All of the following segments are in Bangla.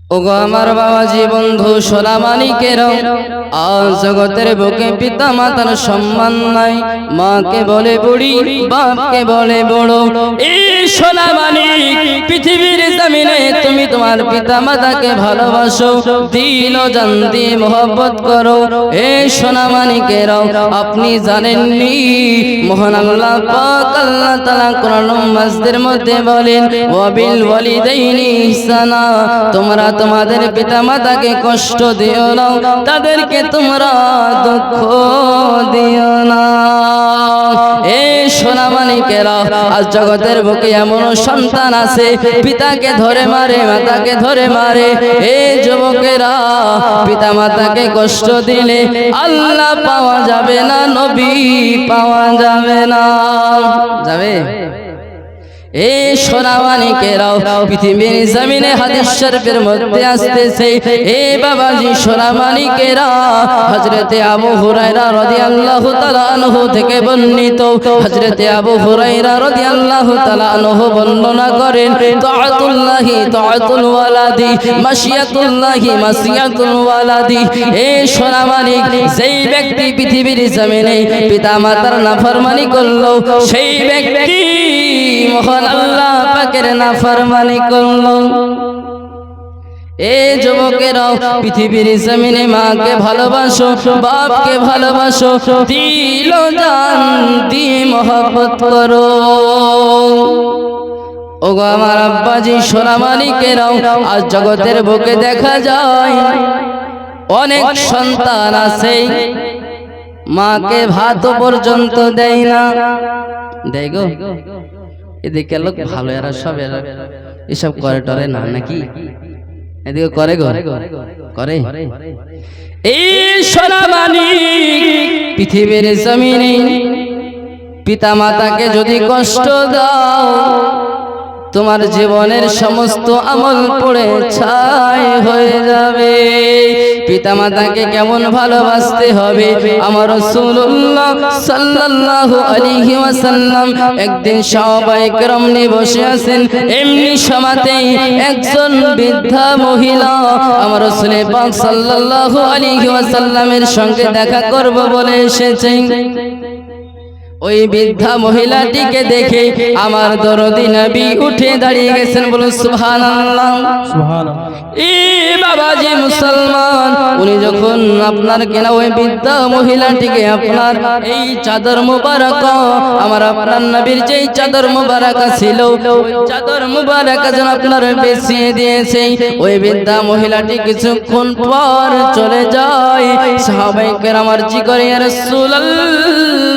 ওগো আমার বাবাজি বন্ধু সোনামানিকেরা, আজ জগতের বুকে পিতা মাতার সম্মান নাই। মাকে বলে বুড়ি, বাপকে বলে বড়। এই সোনামানিক পৃথিবীর জমিনে তুমি তোমার পিতা মাতাকে ভালোবাসো, দিল ও জান দিয়ে মহব্বত করো। এই সোনামানিকেরা, আপনি জানেননি মহান আল্লাহ পাক আল্লাহ তাআলা কোরআন মাজিদের মধ্যে বলেন, ওয়াবিল ওয়ালিদাইনি ইহসানা, তোমরা তোমাদের পিতা মাতাকে কষ্ট দিও না, তাদেরকে তোমরা দুঃখ দিও না। এই সোনামানিকেরা, আজ জগতের বুকে এমন সন্তান আছে পিতাকে ধরে মারে, মাতাকে ধরে মারে। এই যুবকেরা, পিতা মাতাকে কষ্ট দিলে আল্লাহ পাওয়া যাবে না, নবী পাওয়া যাবে না। যাবে? এই সোনামানিকেরাও পৃথিবীর জমিনে হাদিস শরীফের মধ্যে আসতেছে। এই বাবাজি সোনামানিকেরা, হযরতে আবু হুরায়রা রাদিয়াল্লাহু তাআলা আনহু থেকে বর্ণিত, হযরতে আবু হুরায়রা রাদিয়াল্লাহু তাআলা আনহু বর্ণনা করেন, তাআতুল্লাহি তাআতুল ওয়ালাদি, মাশিয়াতুল্লাহি মাশিয়াতুল ওয়ালাদি। এই সোনামানিক, যেই ব্যক্তি পৃথিবীর জমিনে পিতা মাতার নাফরমানি করলো, সেই ব্যক্তি মহান আল্লাহ পাকের নাফরমানি করলো। এই যুবকেরাও পৃথিবীর জমিনে মাকে ভালোবাসো, বাপকে ভালোবাসো, দিল ও জান দিয়ে মহব্বত করো। ওগো আমার আব্বাজি সোনামানিকেরাও, আজ জগতের বুকে দেখা যায় অনেক সন্তান আছে মাকে ভাত পর্যন্ত দেয় না। দেয় গো? এদিকে লোক ভালো, এরা সব এসব করে টরে না নাকি? এদিকে করে গো, করে। এই সোনামানিক পৃথিবীর জমিনে পিতা মাতাকে যদি কষ্ট দাও, তোমার জীবনের সমস্ত আমল পড়ে ছাই হয়ে যাবে। পিতা মাতাকে কেমন ভালোবাসতে হবে, আমার রাসূলুল্লাহ সাল্লাল্লাহু আলাইহি ওয়াসাল্লাম একদিন সাহাবায়ে কেরাম নিয়ে বসে আছেন। এমনি সময়তেই একজন বৃদ্ধা মহিলা আমার রাসূল পাক সাল্লাল্লাহু আলাইহি ওয়াসাল্লামের সঙ্গে দেখা করব বলে এসেছেন। ওই বৃদ্ধা মহিলাটিকে দেখে আমার দরদি নবী উঠে দাঁড়িয়ে গেছেন। বলুন সুবহানাল্লাহ, সুবহানাল্লাহ। এই বাবাজি মুসলমান, উনি যখন আপনার কেনা ওই বৃদ্ধা মহিলাটিকে আপনার এই চাদর মুবারক, আমার আপনার নবীর যেই চাদর মুবারক ছিল, ওই চাদর মুবারক যেন আপনার বিছিয়ে দিয়েছে। ওই বৃদ্ধা মহিলাটি কিছুক্ষণ পর চলে যায়। সাহাবায়ে কেরাম আরজি করে, ইয়া রাসূলুল্লাহ,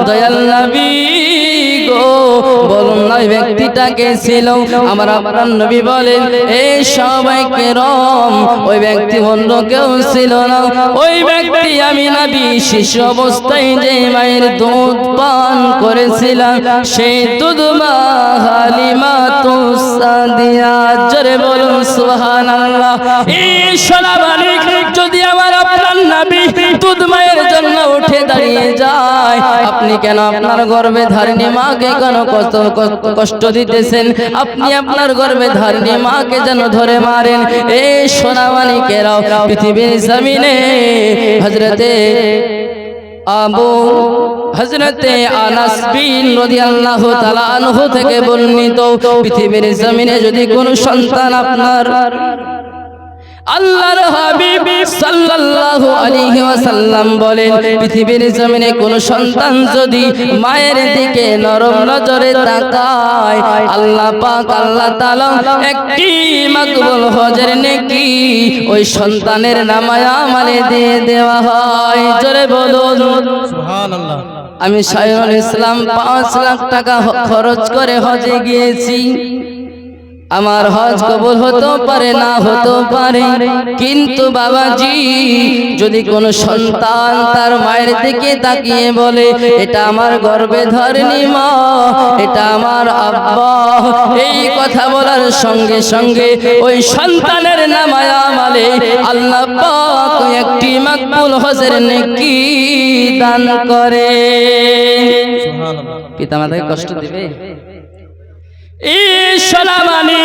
দয়াল নবী গো, বলুন না ওই ব্যক্তিটাকে ছিল? আমার আপনার নবী বলেন, এই সাহাবায়ে কেরাম, ওই ব্যক্তি অন্য কেউ ছিল না। ওই ব্যক্তি আমি নবী শিশু অবস্থায় যে মায়ের দুধ পান করেছিলাম, সেই দুধ মা হালিমাতুস সাদিয়া। জোরে বলুন সুবহানাল্লাহ। এই সোনামানিক, যদি আমার আপনার নবী দুধ মায়ের জন্য উঠে দাঁড়িয়ে যায়, আপনি কেন আপনার গর্ভে ধারিণী মাকে কেন কষ্ট দিতেছেন? আপনি আপনার গর্ভে ধারিণী মাকে যেন ধরে মারেন। এই সোনামানিকেরাও পৃথিবীর জমিনে হযরতে আনাস বিন রাদিয়াল্লাহু তাআলা আনহু থেকে বর্ণিত, পৃথিবীর জমিনে যদি কোনো সন্তান আপনার আল্লাহর হাবিব সাল্লাল্লাহু আলাইহি ওয়াসাল্লাম বলেন, পৃথিবীর জমিনে কোন সন্তান যদি মায়ের দিকে নরম নজরে তাকায়, আল্লাহ পাক আল্লাহ তাআলা একটি মাকবুল হজের নেকি ওই সন্তানের নামায় আমলে দিয়ে দেওয়া হয়। জোরে বলুন সুবহানাল্লাহ। আমি শায়রুল ইসলাম 5 লাখ টাকা খরচ করে হজে গিয়েছি। আমার হজ কবুল হতে পারে, না হতে পারে, কিন্তু বাবাজি যদি কোন সন্তান তার মায়ের দিকে তাকিয়ে বলে, এটা আমার গর্ভে ধারিণী মা, এটা আমার আব্বা, এই কথা বলার সঙ্গে সঙ্গে ওই সন্তানের নামায় আমলে আল্লাহ পাক একটি মাকবুল হজের নেকি দান করে। সুবহানাল্লাহ। পিতামাতাকে কষ্ট দিবে? এই সোনামানি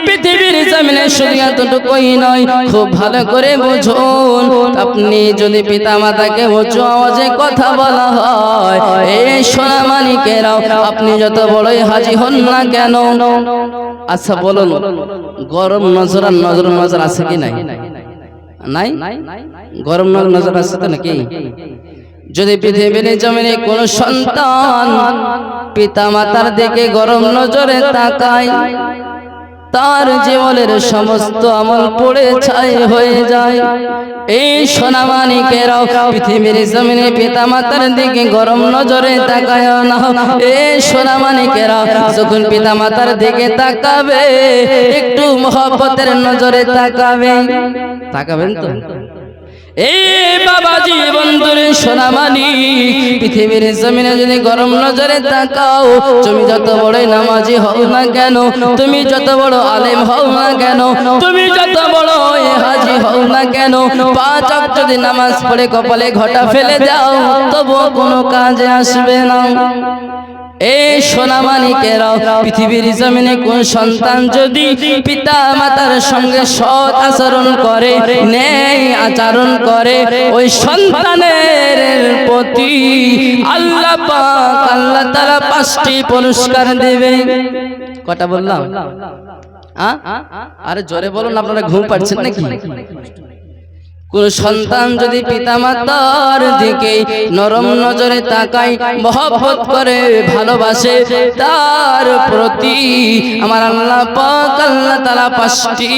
পৃথিবীর জমিনে শুধু এতটুকুই নয়, খুব ভালো করে বুঝুন। আপনি যদি পিতা মাতাকে উঁচু আওয়াজে কথা বলা হয়, এই সোনামানিকেরাও আপনি যত বড়ই হাজি হন না কেন। আচ্ছা বলুন, গরম নজর আর নজর আছে কি নাই? নাই, গরম নজর আছে তো নাকি? যদি পৃথিবীর জমিনে কোন সন্তান পিতা মাতার দিকে গরম নজরে তাকায়, তার জীবনের সমস্ত আমল পড়ে ছাই হয়ে যায়। এই সোনামানিকেরাও পৃথিবীর জমিনে পিতা মাতার দিকে গরম নজরে তাকায় না। এই সোনামানিকেরাও যখন পিতা মাতার দিকে তাকাবে, একটু মহব্বতের নজরে তাকাবেন তো? এই বাবাজি বন্ধুরে সোনামানি, পৃথিবীর জমিনে যদি গরম নজরে তাকাও, তুমি যত বড় নামাজি হও না কেন, তুমি যত বড় আলেম হও না কেন, তুমি যত বড় হাজি হও না কেন, 5 ওয়াক্ত যদি নামাজ পড়ে কপালে ঘটা ফেলে দাও, তবুও কোনো কাজে আসবে না। এই সোনামানিকেরাও পৃথিবীর জমিনে কোন সন্তান যদি পিতা মাতার সঙ্গে সৎ আচরণ করে, ন্যায় আচরণ করে, ওই সন্তানের প্রতি আল্লাহ পাক আল্লাহ তাআলা 5টি পুরস্কার দেবে। কটা বললাম? আরে জোরে বলুন, আপনারা ঘুম পাচ্ছেন নাকি? কোন সন্তান যদি পিতা মাতার দিকে নরম নজরে তাকায়, মহব্বত করে, ভালোবাসে, তার প্রতি আমার আল্লাহ পাক আল্লাহ তাআলা 5টি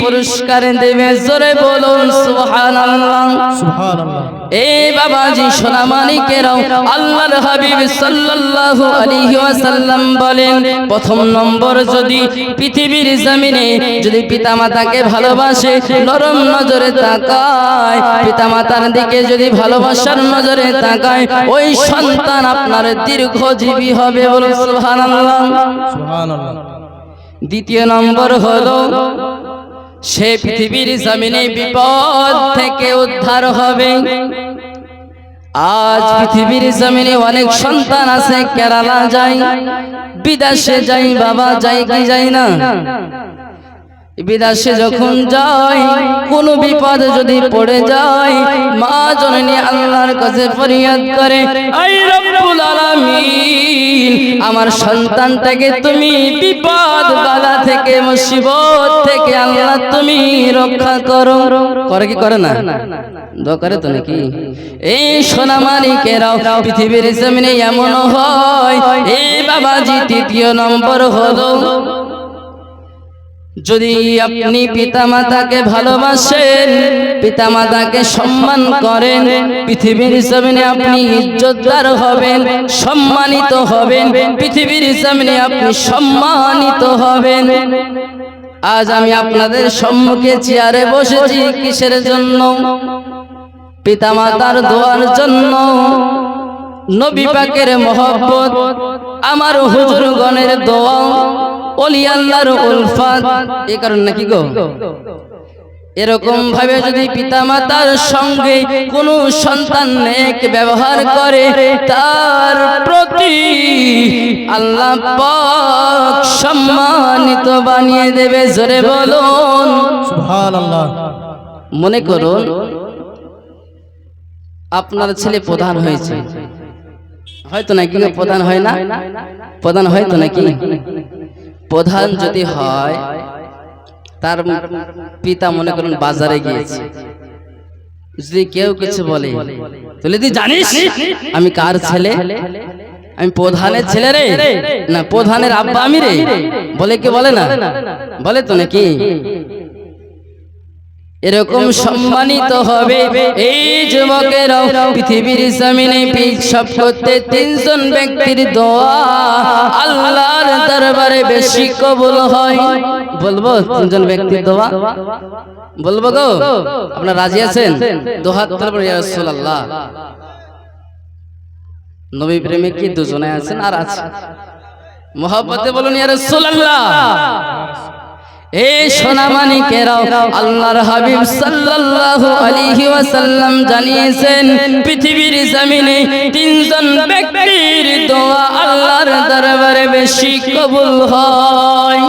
পুরস্কার দেবে। জোরে বলুন সুবহানাল্লাহ, সুবহানাল্লাহ। এই বাবাজি সোনামানিকেরাও আল্লাহর হাবিব সাল্লাল্লাহু আলাইহি ওয়াসাল্লাম বলেন, প্রথম নম্বর যদি পৃথিবীর জমিনে যদি পিতা মাতাকে ভালোবাসে, নরম নজরে তাকায়, পিতা মাতার দিকে যদি ভালোবাসার নজরে তাকায়, ওই সন্তান আপনার দীর্ঘজীবী হবে। বলুন সুবহানাল্লাহ, সুবহানাল্লাহ। দ্বিতীয় নম্বর হলো সে পৃথিবীর জমিনে বিপদ থেকে উদ্ধার হবে। আজ পৃথিবীর জমিনে অনেক সন্তান আছে কেরালা যায়, বিদেশে যায়, বাবা যায় কি যায় না? বিদেশে যখন যায়, কোন বিপদ যদি পড়ে যায়, মা জননী আল্লাহর কাছে ফরিয়াদ করে, আই রব্বুল আলামিন, আমার সন্তানটাকে তুমি বিপদ বালা থেকে, মুসিবত থেকে আল্লাহ তুমি রক্ষা করো। করে কি করে না? দোয়া করে তো নাকি? এই সোনামানিকেরাও পৃথিবীর জমিনে এমন হয়। এই বাবাজি তৃতীয় নম্বর হলো যদি আপনি পিতামাতাকে ভালোবাসেন, পিতামাতাকে সম্মান করেন, পৃথিবীর জমিনে আপনি ইজ্জতদার হবেন, সম্মানিত হবেন, পৃথিবীর জমিনে আপনি সম্মানিত হবেন। আজ আমি আপনাদের সম্মুখে চেয়ারে বসেছি কিসের জন্য? পিতামাতার দোয়ার জন্য, নবী পাকের মহব্বত, আমার হুজুরগণের দোয়া, ওলি আল্লাহর উলফাত, এই কারণ নাকি গো? এরকম ভাবে যদি পিতামাতার সঙ্গে কোন সন্তান নেক ব্যবহার করে, তার প্রতি আল্লাহ পাক সম্মানিত বানিয়ে দেবে। জোরে বলুন সুবহানাল্লাহ। মনে করুন আপনার ছেলে প্রধান হয়েছে, হয়তো নাকি প্রধান হয় না? প্রধান হয়তো নাকি? প্রধান যদি হয়, তার পিতা মনে করুন বাজারে গিয়েছে, যদি কেউ কিছু বলে, তুই জানিস আমি কার ছেলে? আমি প্রধানের ছেলে রে, না প্রধানের আব্বা আমি রে, বলে কি বলে না? বলে তো নাকি? এরকম সম্মানিত হবে এই যুবকেরাও পৃথিবীর জমিনে পিছাব করতে 3 জন ব্যক্তির দোয়া আল্লাহর দরবারে বেশি কবুল হয়। বলবো 3 জন ব্যক্তির দোয়া? বলবো গো? আপনারা রাজি আছেন? দোয়া করবেন ইয়া রাসূলুল্লাহ। নবী প্রেমিক কি দুজনে আছেন আর আছে? মুহাব্বতে বলুন ইয়া রাসূলুল্লাহ। এই সোনামানিকেরাও আল্লাহর হাবিব সাল্লাল্লাহু আলাইহি ওয়াসাল্লাম জানিয়েছেন পৃথিবীর জমিনে তিনজন ব্যক্তির দোয়া আল্লাহর দরবারে বেশি কবুল হয়।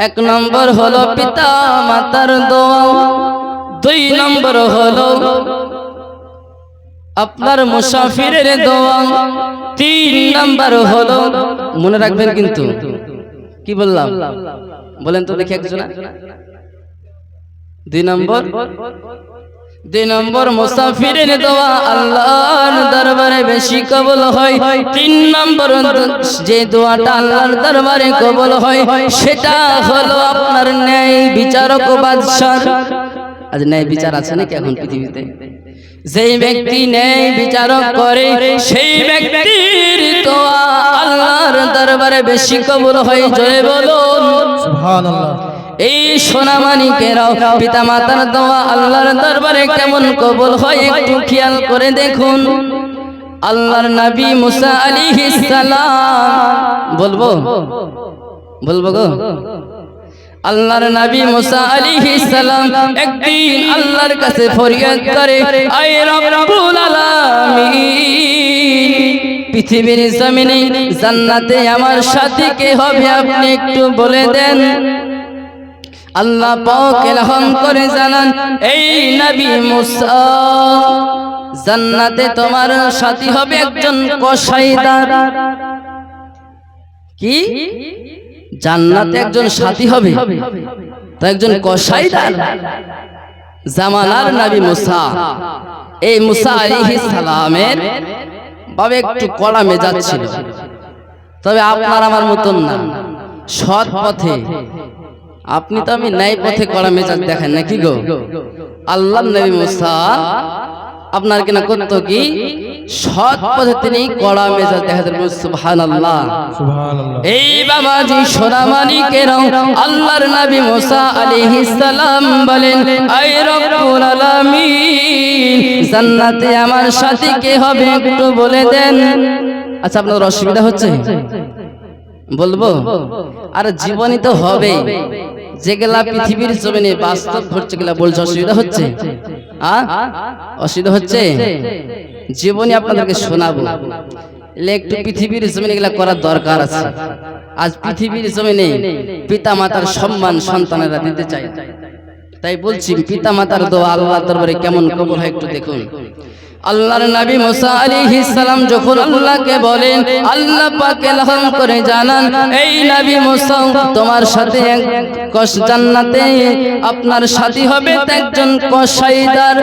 এক নম্বর হলো পিতা মাতার দোয়া, দুই নম্বর হলো আপনার মুসাফিরের দোয়া, তিন নম্বর হলো মনে রাখবেন কিন্তু কি বললাম বলেন তো দেখি একজন। দুই নম্বর মুসাফিরের দোয়া আল্লাহর দরবারে বেশি কবুল হয়। তিন নম্বর যে দোয়াটা আল্লাহর দরবারে কবুল হয় সেটা হলো আপনার ন্যায় বিচারক ও বাদশাহ। আজ ন্যায় বিচার আছে নাকি এখন পৃথিবীতে? যেই ব্যক্তি ন্যায় বিচারক করে সেই ব্যক্তির দোয়া আল্লাহর দরবারে বেশি কবুল হয়। জয় বলুন সুবহানাল্লাহ। এই সোনামানিকেরাও পিতা মাতার দোয়া আল্লাহর দরবারে কেমন কবুল হয় একটু খেয়াল করে দেখুন। আল্লাহর নবী মুসা আলাইহিস সালাম বলবো গো, আল্লাহর নবী মুসা আলাইহিস সালাম একদিন আল্লাহর কাছে ফরিয়াদ করে, আয় রব্বুল আলামিন, পৃথিবীর জমিনে জান্নাতে আমার সাথী কে হবে আপনি একটু বলে দেন। আল্লাহ পাক এলহাম করে জানান, এই নবী মুসা, জান্নাতে তোমার সাথী হবে একজন কসাইদার। কি জান্নাতে একজন সাথী হবে তো একজন কসাইদার? জামানার নবী মুসা, এই মুসা আলাইহিস সালামের বাবে একটু কড়া মেজাজ ছিল, তবে আপনার আমার মতন না, সৎ পথে। আপনি তো আমি ন্যায় পথে কড়া মেজাজ দেখেন নাকি গো? আল্লাহর নবী মুসা আপনার কিনা করতো কি সৎ পথে তিনি কড়া মেজাজ দেখাতেন। সুবহানাল্লাহ সুবহানাল্লাহ। এই বাবাজি সোনামানিকেরাও আল্লাহর নবী মুসা আলাইহিস সালাম বলেন, আয় রব্বুল আলামিন, জান্নাতে আমার সাথী কে হবে একটু বলে দেন। আচ্ছা আপনার অসুবিধা হচ্ছে? বলবো আর জীবনই তো হবে, যেগুলা পৃথিবীর জমিনে বাস্তব ঘটছে গেলা বলছে অসুবিধা হচ্ছে? অসুবিধা হচ্ছে? জীবনে আপনাদেরকে শোনাবো, একটু পৃথিবীর জমিনে গেলা করার দরকার আছে। আজ পৃথিবীর জমিনে পিতা মাতার সম্মান সন্তানেরা দিতে চায়, তাই বলছি পিতা মাতার দোয়া আল্লাহর দরবারে কেমন কবুল হয় একটু দেখুন। আল্লাহর নবী মুসা আলাইহিস সালাম যখন আল্লাহকে বলেন, আল্লাহ পাক এলহাম করে জানান, এই নবী মুসা, তোমার সাথে জান্নাতে আপনার সাথী হবে একজন কসাইদার।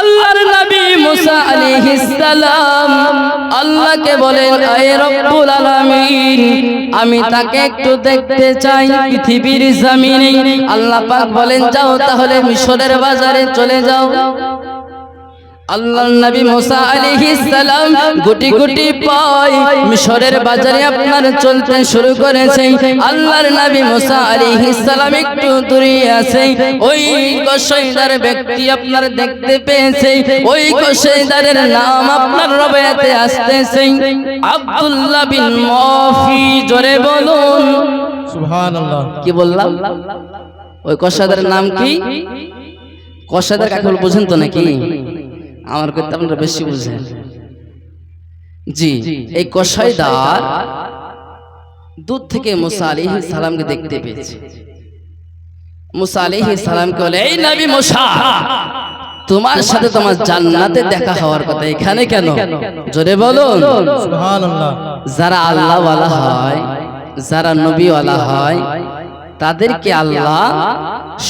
আল্লাহর নবী মুসা আলাইহিস সালাম আল্লাহকে বলেন, আয় রব্বুল আলামিন, আমি তাকে একটু দেখতে চাই পৃথিবীর জমিনে। আল্লাহ পাক বলেন, যাও তাহলে মিশরের বাজারে চলে যাও। আল্লাহর নবী মুসা আলাইহিস সালাম গুটি গুটি পায় মিশরের বাজারে আপনার চলতে শুরু করেছে। আল্লাহর নবী মুসা আলাইহিস সালাম একটু দূরে আছে, ওই কসাইদার ব্যক্তি আপনার দেখতে পেয়েছে। ওই কসাইদারের নাম আপনার রবায়াতে আসতেছে আব্দুল্লাহ বিন মাফি। জোরে বলুন সুবহানাল্লাহ। কি বললাম? ওই কসাইদারের নাম কি? কসাইদার কাকে বলে বুঝেন তো নাকি? আমার কথা আপনারা বেশি বুঝেন। জি, এই কসাইদার দূর থেকে মুসা আলাইহিস সালামকে দেখতে পেয়েছে। মুসা আলাইহিস সালামকে বলে, এই নবী মুসা, তোমার সাথে তোমার জান্নাতে দেখা হওয়ার কথা, এখানে কেন? জোরে বলুন সুবহানাল্লাহ। যারা আল্লাহ ওয়ালা হয়, যারা নবী ওয়ালা হয়, তাদেরকে আল্লাহ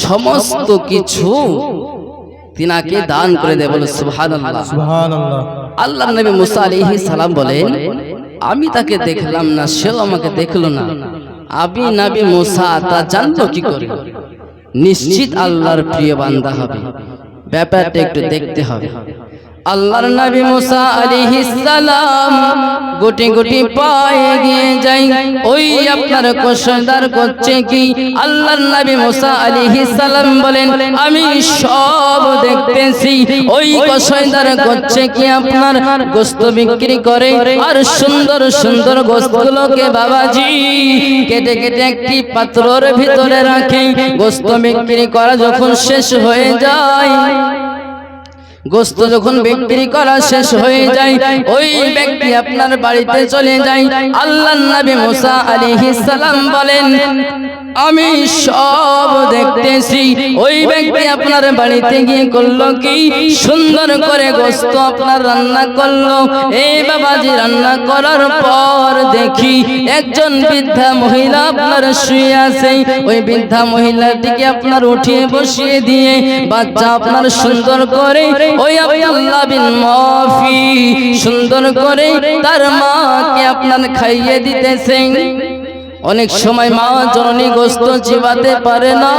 সমস্ত কিছু তিনাকে দান করে দেয়। বলে সুবহানাল্লাহ সুবহানাল্লাহ। আল্লাহর নবী মুসা আলাইহিস সালাম বলেন, আমি তাকে দেখলাম না, সেও আমাকে দেখলো না, আমি নবী মুসা তা জানলো কি করে? নিশ্চিত আল্লাহর প্রিয় বান্দা হবে, ব্যাপারটা একটু দেখতে হবে। আল্লাহর নবী মুসা আলাইহিস সালাম গুটি গুটি পায়ে গিয়ে যাই। ওই আপনার কসদার করছে কি? আল্লাহর নবী মুসা আলাইহিস সালাম বলেন, আমি সব দেখতেছি। ওই কসদার করছে কি? আপনার গোশত বিক্রি করে, আর সুন্দর সুন্দর গোশতগুলোকে বাবাজি কেটে কেটে একটি পাত্রের ভিতরে রাখে। গোশত বিক্রি করা যখন শেষ হয়ে যায়, গোশত যখন বিক্রি করা শেষ হয়ে যায়, ওই ব্যক্তি আপনার বাড়িতে চলে যায়। আল্লাহর নবী মুসা আলাইহিস সালাম বলেন, আমি সব দেখতেছি। ওই ব্যক্তি আপনার বাড়িতে গিয়ে করলো কি? সুন্দর করে গোশত আপনার রান্না করলো। এই বাবাজি রান্না করার পর দেখি একজন বৃদ্ধা মহিলা আপনার শুয়ে আছে। ওই বৃদ্ধা মহিলাটিকে আপনার উঠিয়ে বসিয়ে দিয়ে বাচ্চা আপনার সুন্দর করে ওই আব্দুল্লাহ বিন মাফি সুন্দর করে তার মাকে আপনার খাইয়ে দিতেছেন। অনেক সময় মা জননী গোশত চিবাতে পারে না,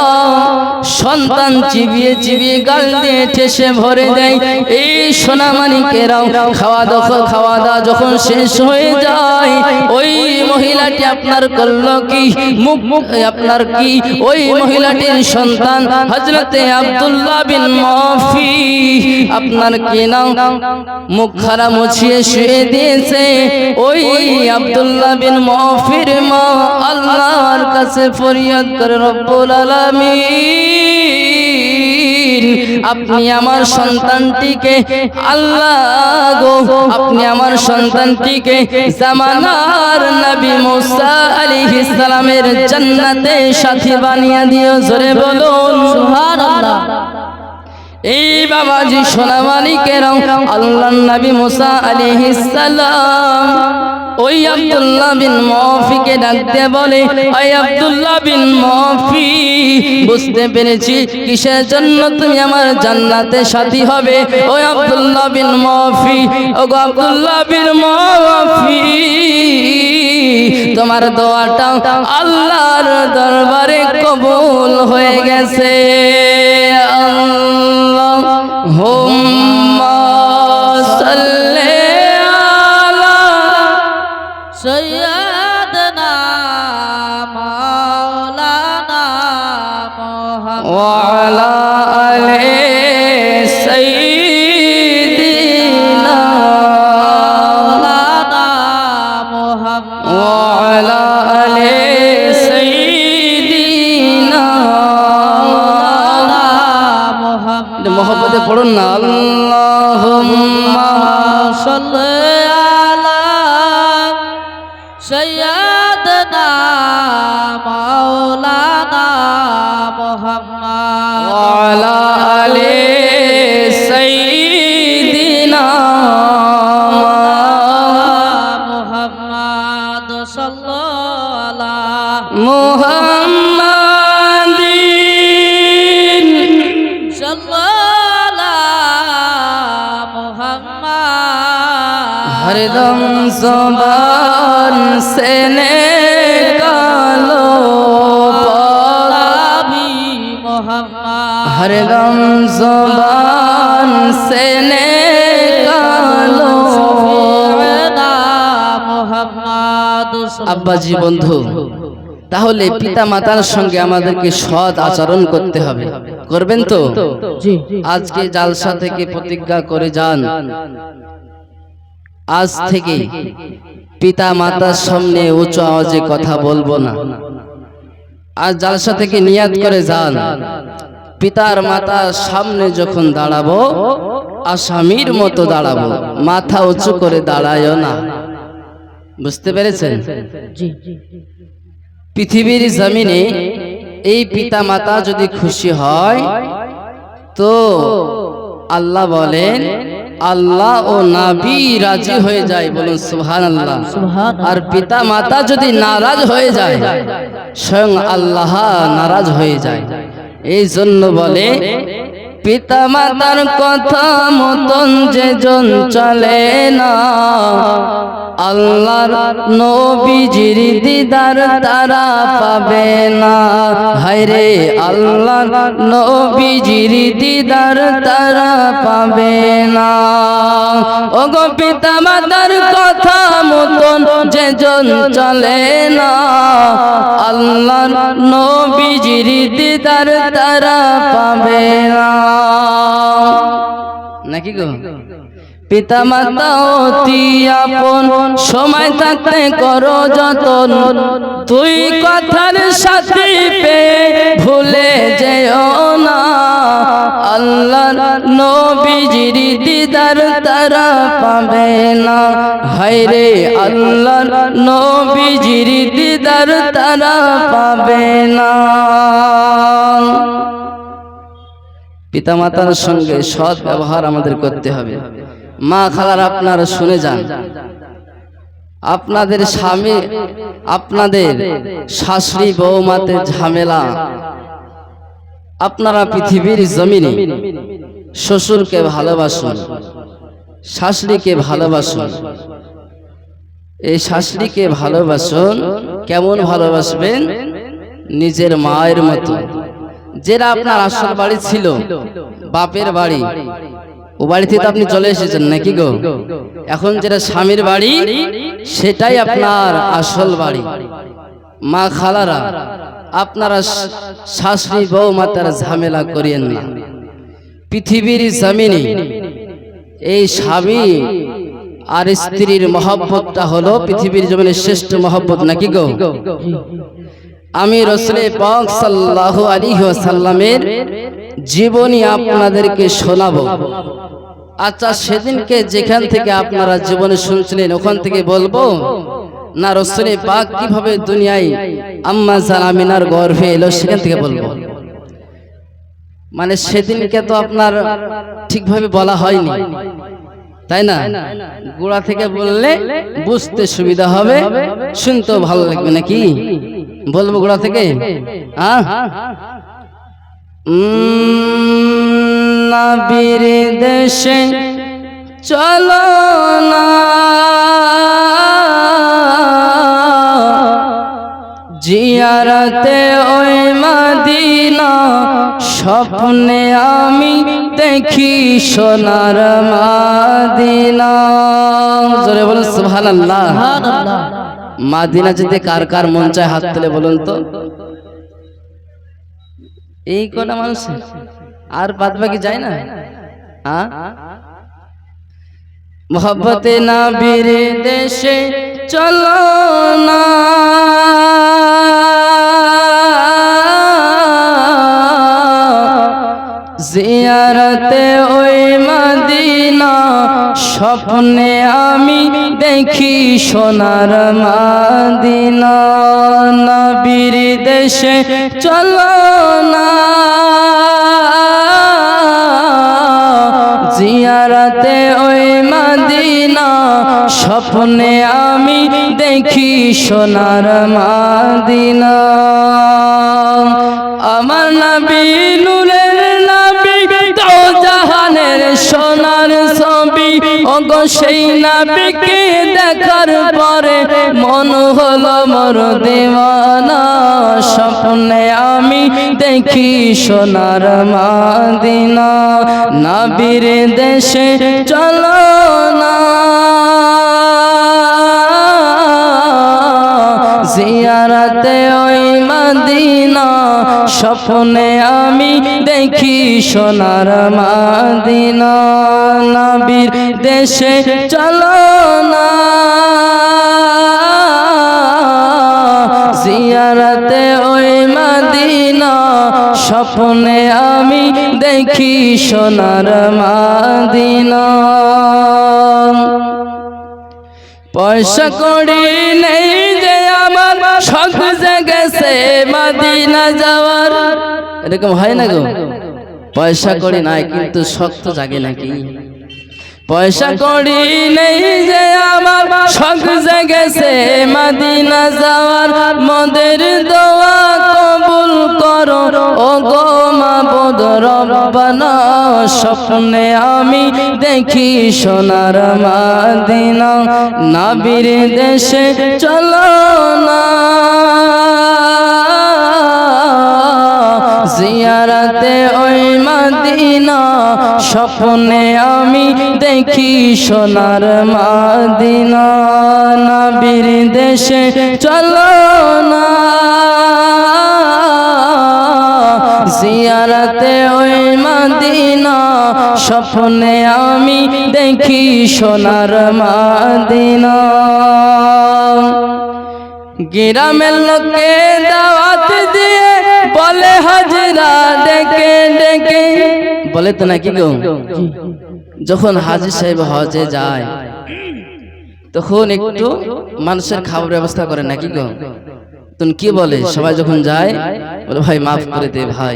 সন্তান চিবিয়ে চিবিয়ে গাল দিয়ে ঠেসে ভরে দেয়। এই সোনামানিকেরাও খাওয়া দাওয়া যখন শেষ হয়ে যায়, ওই মহিলাটি আপনার করলো কি? মুখ আপনার কি? ওই মহিলাটির সন্তান হযরতে আব্দুল্লাহ বিন মাফি আপনার কি নাম মুখ খারা মুছিয়ে শুয়ে দিয়েছে। ওই আব্দুল্লাহ বিন মাফির মা আল্লাহর কাছে ফরিয়াদ করে, রব্বুল আলামিন, আপনি আমার সন্তানটিকে, আল্লাহ গো আপনি আমার সন্তানটিকে জামানার নবী মুসা আলাইহিস সালামের জান্নাতে সাথী বানিয়ে দিও। জোরে বলুন সুবহানাল্লাহ। এই বাবাজি সোনামানিকেরাও আল্লাহর নবী মুসা আলাইহিস সালাম ওই আব্দুল্লাহ বিন মাফিকে ডাকতে বলে, ওই আব্দুল্লাহ বিন মাফি, বুঝতে পেরেছি কিসের জন্য তুমি আমার জান্নাতে সাথী হবে। ওই আব্দুল্লাহ বিন মাফি, ওগো আব্দুল্লাহ বিন মাফি, তোমার দোয়াটা আল্লাহর দরবারে কবুল হয়ে গেছে। আল্লাহুম্মা সাল্লি সৈয়দনা মাওলানা মুহাম্মদ ওয়া আলা আলি সাইয়্যিদিনা মাওলানা মুহাম্মদ ওয়া আলা আলি সাইয়্যিদিনা মুহাম্মদ। মোহাম্মদে পড়ুন না, আল্লাহুম্মা সাল্লি আলা সৈয়দনা মাওলানা মুহাম্মদ ওয়া আলা আলি সাইয়্যিদিনা মুহাম্মদ সাল্লাল্লাহু আলা মুহাম্মাদিন সাল্লাল্লাহু মুহাম্মদ। हरदम ज़ुबान से निकालो नबी मुहम्मद हरदम ज़ुबान से निकालो। सफीना मुहम्मद। আব্বাজি বন্ধু, তাহলে পিতা মাতার সঙ্গে আমাদেরকে সৎ আচরণ করতে হবে। করবেন তো? জি আজকে জালসা থেকে প্রতিজ্ঞা করে যান, আজ থেকে পিতা মাতার সামনে উঁচু আওয়াজে কথা বলবো না। আজ জালসা থেকে নিয়াত করে যান, পিতার মাতার সামনে যখন দাঁড়াবো আসামির মতো দাঁড়াবো, মাথা উঁচু করে দাঁড়ায়ও না। বুঝতে পেরেছেন? জি পৃথিবীর জমিনে এই পিতা মাতা যদি খুশি হয় তো আল্লাহ বলেন, আল্লাহ ও নবী রাজি হয়ে যায়। বলুন সুবহানাল্লাহ। আর পিতা মাতা যদি নারাজ হয়ে যায়, স্বয়ং আল্লাহ নারাজ হয়ে যায়। এই জন্য বলে, পিতা মাতার কথা মতন যে জন চলে না, আল্লাহর নবীজির দিদার তারা পাবে না। হায়রে আল্লাহর নবীজির দিদার তারা পাবে না। ওগো পিতা মাতার কথা মতন যেজন চলে না, আল্লাহর নবীজির দিদার তারা পাবে না। নাকি গো? পিতা মাতা অতি আপন, সময় থাকতে করো যতন। তুই কথার সাথে পেয়ে ভুলে যেও না, আল্লাহর নবীজির দিদার তারা পাবে না। হায়রে আল্লাহর নবীজির দিদার তারা পাবে না। পিতামাতার সঙ্গে সৎ ব্যবহার আমাদের করতে হবে। মা খালার আপনারা শুনে যান, আপনাদের স্বামী আপনাদের শাশুড়ি বৌমাতে ঝামেলা, আপনারা পৃথিবীর জমিনে শ্বশুরকে ভালোবাসুন, শাশুড়িকে ভালোবাসুন। এই শাশুড়িকে ভালোবাসুন, কেমন ভালোবাসবেন? নিজের মায়ের মতো। যেটা আপনার আসল বাড়ি ছিল, বাপের বাড়ি, ও বাড়িতে তো আপনি চলে এসেছেন নাকি গো? এখন যেটা স্বামীর বাড়ি, সেটাই আপনার আসল বাড়ি। মা খালারা, আপনারা শাশুড়ি বউ মাতার ঝামেলা করিয়েন না। পৃথিবীর জমিনে এই স্বামী আর স্ত্রীর মহব্বতটা হলো পৃথিবীর জমিনে শ্রেষ্ঠ মহব্বত নাকি গো? আমি রাসূল পাক সাল্লাল্লাহু আলাইহি ওয়াসাল্লামের জীবনী আপনাদেরকে শোনাবো। আচ্ছা, সেদিনকে যেখান থেকে আপনারা জীবনে শুনছিলেন ওখান থেকে বলবো না রাসূল পাক কিভাবে দুনিয়ায় আম্মা জান আমিনার গর্ভে এলো সেখান থেকে বলবো? মানে সেদিনকে তো আপনার ঠিকভাবে বলা হয়নি, তাই না? গোড়া থেকে বললে বুঝতে সুবিধা হবে, শুনতেও ভালো লাগবে নাকি? বলবো গোড়া থেকে? নবীর দেশে চলো না, জিয়ারতে ওই মদিনা, স্বপ্নে আমি দেখি সোনার মদিনা। জোরে বলুন সুবহানাল্লাহ। মদিনা যেতে কার কার মন চায় হাত তুলে বলুন তো। এই কোন মানুষ আর বাদ বাকি যায় না? মোহব্বতে নবীর দেশে চলো না, জিয়ারতে ওই মদিনা, স্বপ্নে আমি দেখি সোনার মদিনা। নবীর দেশে চলো না, জিয়ারতে ওই মদিনা, স্বপ্নে আমি দেখি সোনার মদিনা। আমার নবী নূরের নবী, তো জাহানের সোনার ছবি। ওগো সেই নবীকে দেখার পরে মন হলো মোর দিওয়ানা, স্বপ্নে আমি দেখি সোনার মদিনা। নবীর দেশে চলো না, জিয়ারতে ওই মদিনা, স্বপ্নে আমি দেখি সোনার মদিনা। নবীর দেশে চলো না, জিয়ারতে ওই মদিনা, স্বপ্নে আমি দেখি সোনার মদিনা। পয়সা কড়ি নেই যে আমার, শখ জেগেছে মদিনা যাওয়ার। এরকম হয় না গো? পয়সা কড়ি নাই কিন্তু শখ তো জাগে নাকি? পয়সা কড়ি নেই যে আমার, শখ জেগেছে মদিনা যাওয়ার। মোদের দোয়া কবুল করো ও গো মাবুদ রব্বানা স্বপ্নে আমি দেখি সোনার মদিনা নবীর দেশে চলো না জিয়ারতে ওই মদিনা স্বপ্নে আমি দেখি সোনার মদিনা নবীর দেশে চলো না জিয়ারতে ওই মদিনা স্বপ্নে আমি দেখি সোনার মদিনা গ্রামের লোকে দাওয়াত দিয়ে বলে হাজিরা ডেকে ডেকে বলে তো নাকি গো যখন হাজি সাহেব হজে যায় তখন একটু মানুষের খাবার ব্যবস্থা করে নাকি গো তখন কি বলে সবাই যখন যায় বলে ভাই মাফ করে দে ভাই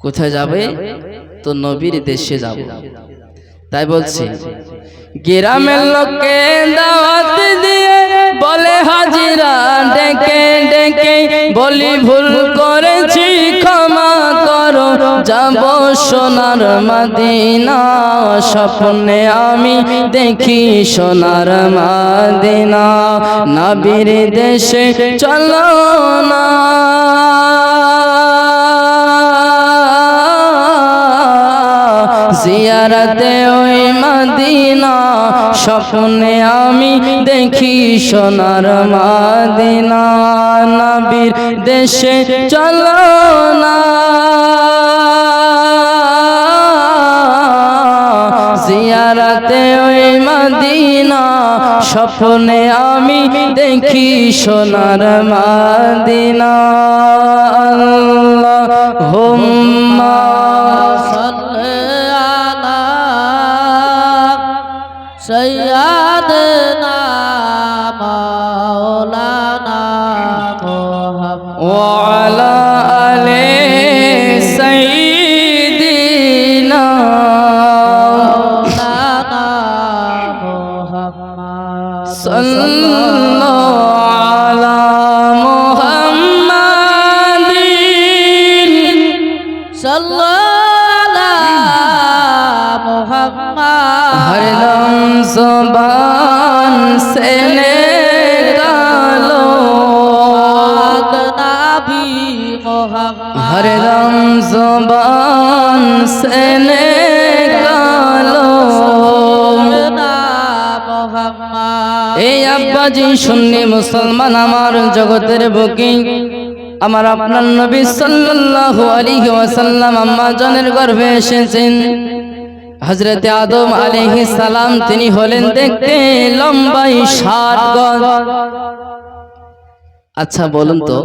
কোথায় যাবে তো নবীর দেশে যাব তাই বলছি গ্রামের লোকে দাওয়াত দিয়ে বলে হাজিরা ডেকে ডেকে বলি ভুল করেছি ক্ষমা করো যাব সোনার মদিনা স্বপ্নে আমি দেখি সোনার মদিনা নবীর দেশে চলো না জিয়ারতে ওই মদিনা স্বপ্নে আমি দেখি সোনার মদিনা নবীর দেশে চলো না জিয়ারতে ওই মদিনা স্বপ্নে আমি দেখি সোনার মদিনা আল্লাহুম্মা سيدنا مولانا محمد وعلى آل سيدنا مولانا محمد صلوا على محمد صلى على محمد हर दम ज़ुबान से निकालो नबी मोहम्मद हर दम ज़ुबान से निकालो এই আব্বাজি সুন্নি মুসলমান আমার জগতের বুকে আমার আপনার নবী সাল্লাল্লাহু আলাইহি ওয়াসাল্লাম আম্মা জানের গর্ভে এসেছেন হযরতে আদম আলাইহিস সালাম তিনি হলেন দেখতে লম্বাই 60 গজ আচ্ছা বলুন তো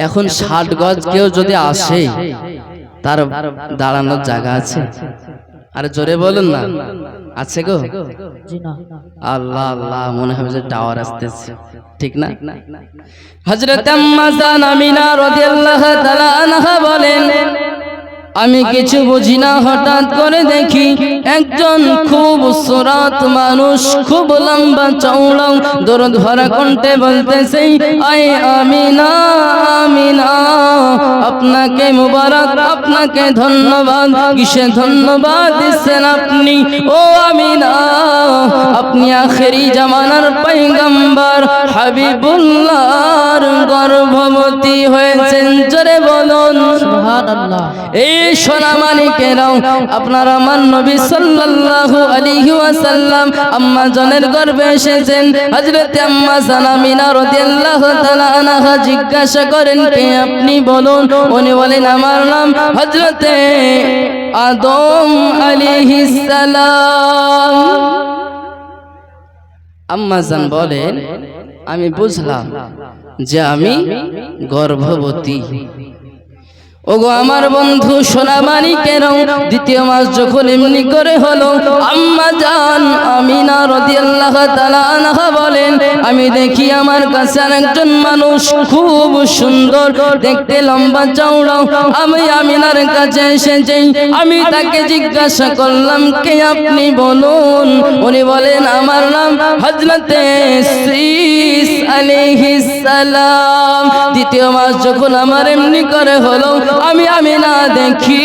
এখন 60 গজ কেউ যদি আসে তার দাঁড়ানোর জায়গা আছে আরে জোরে বলুন না আছে গো জি না আল্লাহ আল্লাহ মনে হবে যে টাওয়ার আসতেছে ঠিক না হযরত আম্মা জান আমিনা রাদিয়াল্লাহু তাআলা আনহা বলেন আমি কিছু বুঝি না হঠাৎ করে দেখি একজন খুব সুরাত মানুষ খুব লম্বা চওড়া দরদ ভরা কণ্ঠে বলতেছে আয় আমিনা আমিনা আপনাকে মুবারক আপনাকে ধন্যবাদ কিসে ধন্যবাদ দিচ্ছেন আপনি ও আমিনা আপনি আখেরি জামানার পয়গম্বর হাবিবুল্লাহর গর্ভবতী হয়েছেন জোরে বলুন সুবহানাল্লাহ এই সোনামানিকেরাও আপনার আমার নবী সাল্লাল্লাহু আলাইহি ওয়াসাল্লাম আম্মা জানের গর্ভে এসেছেন হযরত আম্মা জান আমিনা রাদিয়াল্লাহু তাআলা আনহা জিজ্ঞাসা করেন কে আপনি বলুন উনি বলেন আমার নাম হযরত আদম আলাইহিস সালাম আম্মা জান বলেন আমি বুঝলাম যে আমি গর্ভবতী ওগো আমার বন্ধু সোনামানিকেরাও দ্বিতীয় মাস যখন এমনি করে হলো আম্মা জান আমিনা রাদিয়াল্লাহু তাআলা আনহা বলেন আমি দেখি আমার কাছে একজন মানুষ খুব সুন্দর দেখতে লম্বা চওড়া আমি আমিনার কাছে এসেছি আমি তাকে জিজ্ঞাসা করলাম কে আপনি বলুন উনি বলেন আমার নাম হযরতে ঈসা আলাইহিস সালাম দ্বিতীয় মাস যখন আমার এমনি করে হলো আমি আমিনা দেখি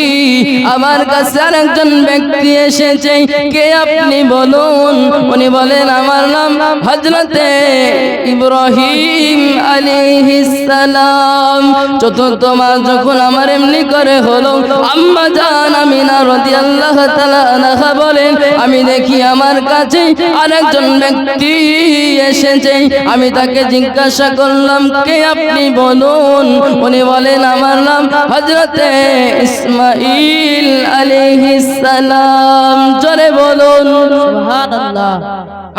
আমার কাছে আরেকজন ব্যক্তি এসেছে, কে আপনি বলুন? উনি বলেন আমার নাম হযরতে ইব্রাহিম আলাইহিস সালাম। চতুর্থ মাস যখন আমার এমনি করে হলো, আম্মা জান আমিনা রাদিয়াল্লাহু তাআলা আনহা বলেন আমি দেখি আমার কাছে আরেকজন ব্যক্তি এসেছে। আমি তাকে জিজ্ঞাসা করলাম, কে আপনি বলুন? উনি বলেন আমার নাম হযরতে ইসমাঈল আলাইহিস সালাম। জোরে বলুন সুবহানাল্লাহ।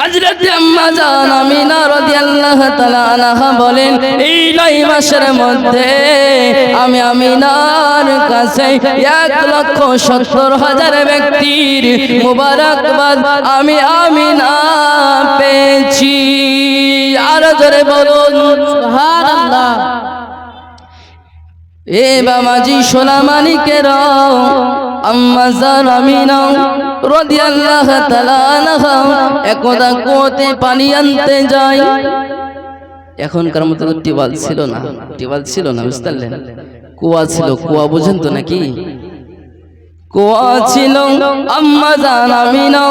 হযরত আম্মা জান আমিনা রাদিয়াল্লাহু তাআলা আনহা বলেন এই 9 মাসের মধ্যে আমি আমিনার কাছে 1,70,000 ব্যক্তির মুবারকবাদ আমি আমিনা পেয়েছি। আর জোরে বলুন সুবহানাল্লাহ। এ বাবাজি সোনা মানিকেরা, আম্মা জান আমিনা রাদিয়াল্লাহু তাআলা আনহা একদা কুয়োতে পানি আনতে যায়। এখনকার মতো তো টিউবওয়েল ছিল না, বুঝতে পারলেন? কুয়া ছিল, কুয়া বুঝেন তো নাকি? কুয়া ছিল। আম্মা জান আমিনা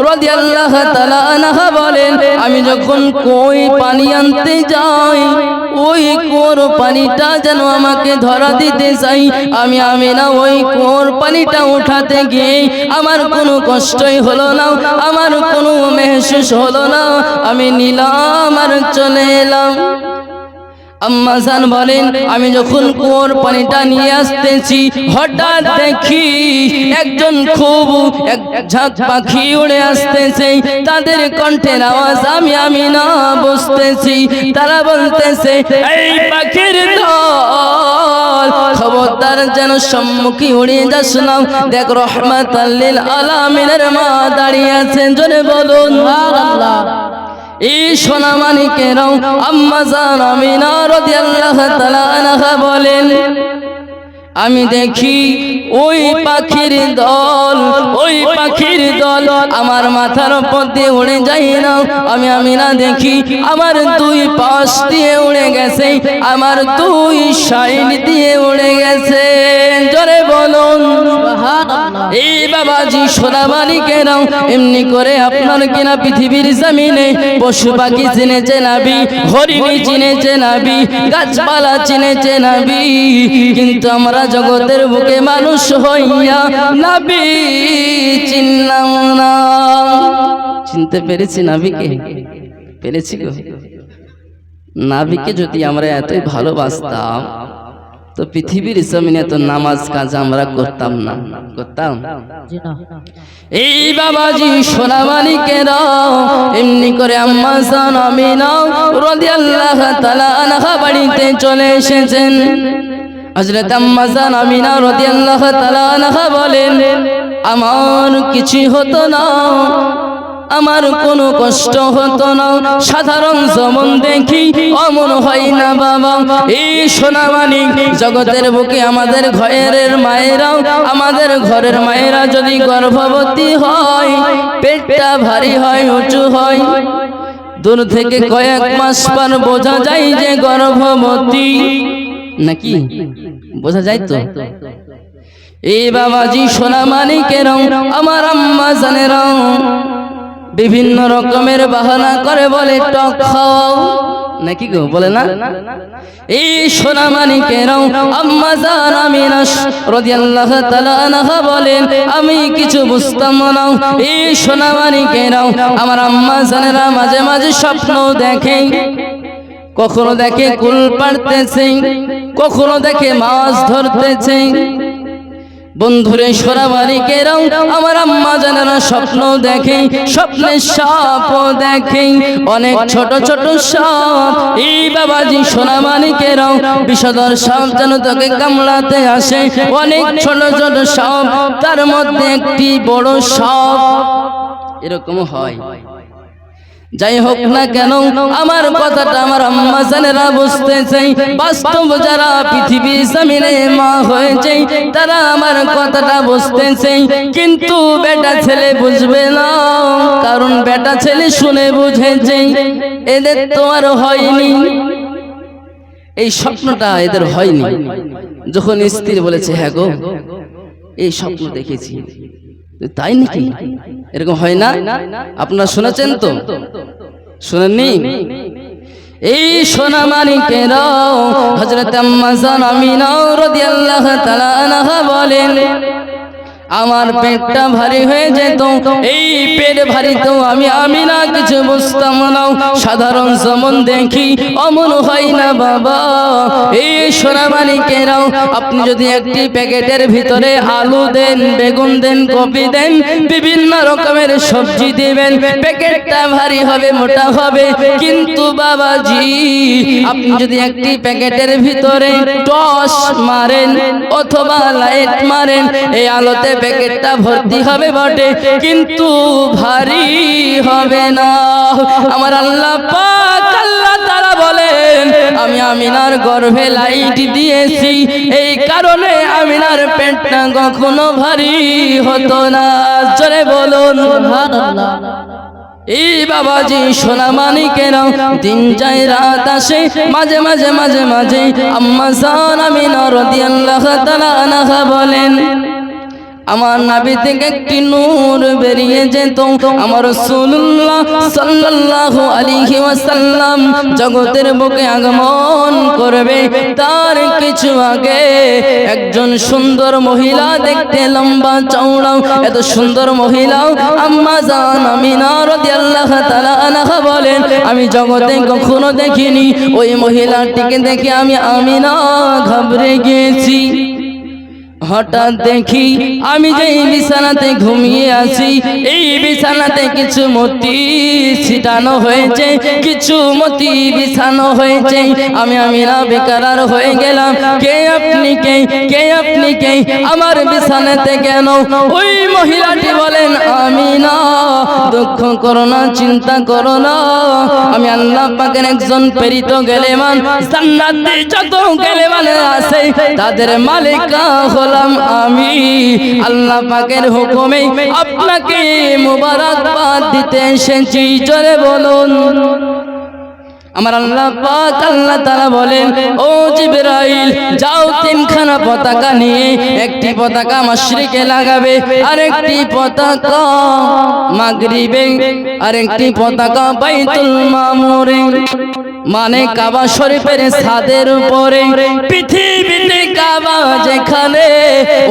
রাদিয়াল্লাহু তাআলা আনহা বলেন আমি যখন কই পানি আনতে যাই, ওই কুয়োর পানিটা যেন আমাকে ধরা দিতে চাই। আমি আমিনা ওই কুয়োর পানিটা উঠাতে গিয়ে আমার কোনো কষ্টই হলো না, আমার কোনো মেহসুস হলো না। আমি নিলাম আর চলে এলাম। আম্মা জান বলেন আমি যখন কুয়োর পানিটা নিয়ে আসতেছি, হঠাৎ দেখি একজন খুব এক ঝাঁক পাখি উড়ে আসতেছে। তাদের কণ্ঠের আওয়াজ আমি আমিনা বুঝতেছি। তারা বলতেছে এই পাখির দল খবরদার যেন সম্মুখী উড়িয়ে যাস না, দেখ রহমাতাল লিল আলামিনের মা দাঁড়িয়ে আছেন। জোরে বলুন সুবহানাল্লাহ। এই সোনা মানিকেরাও আম্মা জান আমিনা রাদিয়াল্লাহু তাআলা আনহা বলেন আমি দেখি ওই পাখির দল আমার মাথার উপর দিয়ে উড়ে যায় না। আমি আমিনা দেখি আমার 2 পাশ দিয়ে উড়ে গেছে, আমার 2 সাইড দিয়ে উড়ে গেছে। জোরে বলুন সুবহানাল্লাহ। এই বাবাজি সোনা মানিকেরাও এমনি করে আপনার কিনা পৃথিবীর জমিনে পশু পাখি চিনেছে নাবি, হরিণী চিনেছে নাবি, গাছপালা চিনেছে নাবি, কিন্তু আমরা জগতের বুকে মানুষ হইয়া নবী চিনলাম না। চিনতে পেরেছি নবীকে? পেরেছি গো। নবীকে যদি আমরা এতই ভালোবাসতাম তো পৃথিবীর জমিনে তো নামাজ কাজ আমরা করতাম না, করতাম? জি না। এই বাবাজি সোনা মানিকেরা এমনি করে আম্মা জান আমিনা রাদিয়াল্লাহু তাআলা আনহা বাড়িতে চলে এসেছেন। হযরত আম্মা জান আমিনা রাদিয়াল্লাহু তাআলা আনহা বলেন আমার কিছু হতো না, আমার কোনো কষ্ট হতো না, সাধারণ যেমন দেখি অমন হয় না বাবা। এই সোনা মানিক জগতের বুকে আমাদের ঘরের মায়েরাও, আমাদের ঘরের মায়েরা যদি গর্ভবতী হয় পেটটা ভারী হয়, উঁচু হয়, দূর থেকে কয়েক মাস পর বোঝা যায় যে গর্ভবতী নাকি, বোঝা যায় তো। এই বাবাজি সোনা মানিকেরাও আমার আম্মা জানেরাও বিভিন্ন রকমের বাহানা করে বলে টক খাও নাকি গো, বলে না? এই সোনা মানিকেরাও আম্মা জান আমিনা রাদিয়াল্লাহু তাআলা আনহা বলেন আমি কিছু বুঝতাম না। এই সোনা মানিকেরাও আমার আম্মা জানেরা মাঝে মাঝে স্বপ্ন দেখে, কখনো দেখে কুল পাড়তেছে, কখনো দেখে মাছ ধরতেছে। বন্ধুরে সোনা মানিকেরাও আমার আম্মা জানেরা স্বপ্ন দেখে, স্বপ্নে সাপ দেখে, অনেক ছোট ছোট সাপ। এই বাবাজি সোনা মানিকেরাও বিষধর সাপ যেন তাকে কামড়াতে আসে, অনেক ছোট ছোট সাপ, তার মধ্যে একটি বড় সাপ, এরকম হয়। যাই হোক না কেন আমার কথাটা আমার আম্মা জানেরা বুঝতে চাই। বাস্তব যারা পৃথিবীর জমিনে মা হয়েছে তারা আমার কথাটা বুঝতে চাই, কিন্তু বেটা ছেলে বুঝবে না, কারণ বেটা ছেলে শুনে বুঝেছে, এদের তো আর হয়নি। এই স্বপ্নটা এদের হয়নি। যখন স্ত্রী বলেছে হ্যাঁ গো এই স্বপ্ন দেখেছি, তাই নাকি? এরকম হয় না? আপনারা শুনেছেন তো? শুনেননি? এই সোনা মানিকেরাও হযরত আম্মা জান আমিনা রাদিয়াল্লাহু তাআলা আনহা বলেন আমার পেটটা ভারী হয়ে যেত, এই পেট ভারী তো আমি আমিনা কিছু বুঝতাম না। সাধারণ যেমন দেখি অমন হয় না বাবা। এই সোনা মানিকেরাও আপনি যদি একটি প্যাকেটের ভিতরে আলু দেন, বেগুন দেন, কপি দেন, বিভিন্ন রকমের সবজি দিবেন, প্যাকেটটা ভারী হবে, মোটা হবে। কিন্তু বাবাজি আপনি যদি একটি প্যাকেটের ভিতরে টস মারেন অথবা লাইট মারেন, এই আলোতে প্যাকেটটা ভর্তি হবে বটে কিন্তু ভারী হবে না। আমার আল্লাহ পাক আল্লাহ তাআলা বলেন আমি আমিনার গর্ভে লাইট দিয়েছি, এই কারণে আমিনার পেটটা কখনো ভারী হতো না। জোরে বলুন সুবহানাল্লাহ। এই বাবাজি সোনা মানিকেরা দিন যায় রাত আসে, মাঝে মাঝে মাঝে মাঝে আম্মা জান আমিনা রাদিয়াল্লাহু তাআলা আনহা বলেন আমার নাভি থেকে একটি নূর বেরিয়ে যেত। আমার রাসূলুল্লাহ সাল্লাল্লাহু আলাইহি ওয়াসাল্লাম জগতের বুকে আগমন করবে তার কিছু আগে একজন সুন্দর মহিলা, দেখতে লম্বা চওড়া, এত সুন্দর মহিলা আম্মা জান আমিনা রাদিয়াল্লাহু তাআলা আনহা বলেন আমি জগতে কখনো দেখিনি। ওই মহিলাটিকে দেখে আমি আমিনা ঘাবড়ে গিয়েছি। হঠাৎ দেখি আমি যেই বিছানাতে ঘুমিয়ে আছি, এই বিছানাতে কিছু মতি ছিটানো হয়েছে, কিছু মতি বিছানো হয়েছে। আমি আমিনা বেকারার হয়ে গেলাম। কে আপনি? কে আপনি? কে আমার বিছানাতে কেন? ওই মহিলাটি বলেন আমিনা দুঃখ করো না, চিন্তা করো না, আমি আল্লাহ পাকের একজন প্রেরিত গেলেমান। জান্নাতে যত গেলেমান আছে তাদের মালিকা হলাম আমি। আল্লাহ পাকের হুকুমে আপনাকে মুবারকবাদ দিতে এসেছি। জোরে বলুন আমার আল্লাহ পাক আল্লাহ তাআলা বলেন ও জিবরাইল যাও তিনখানা পতাকা নিয়ে একটি পতাকা মাশরিকে লাগাবে, আরেকটি পতাকা মাগরিবে, আরেকটি পতাকা বাইতুল মামুরে মানে কাবা শরীফের ছাদের উপরে। পৃথিবীতে কাবা যেখানে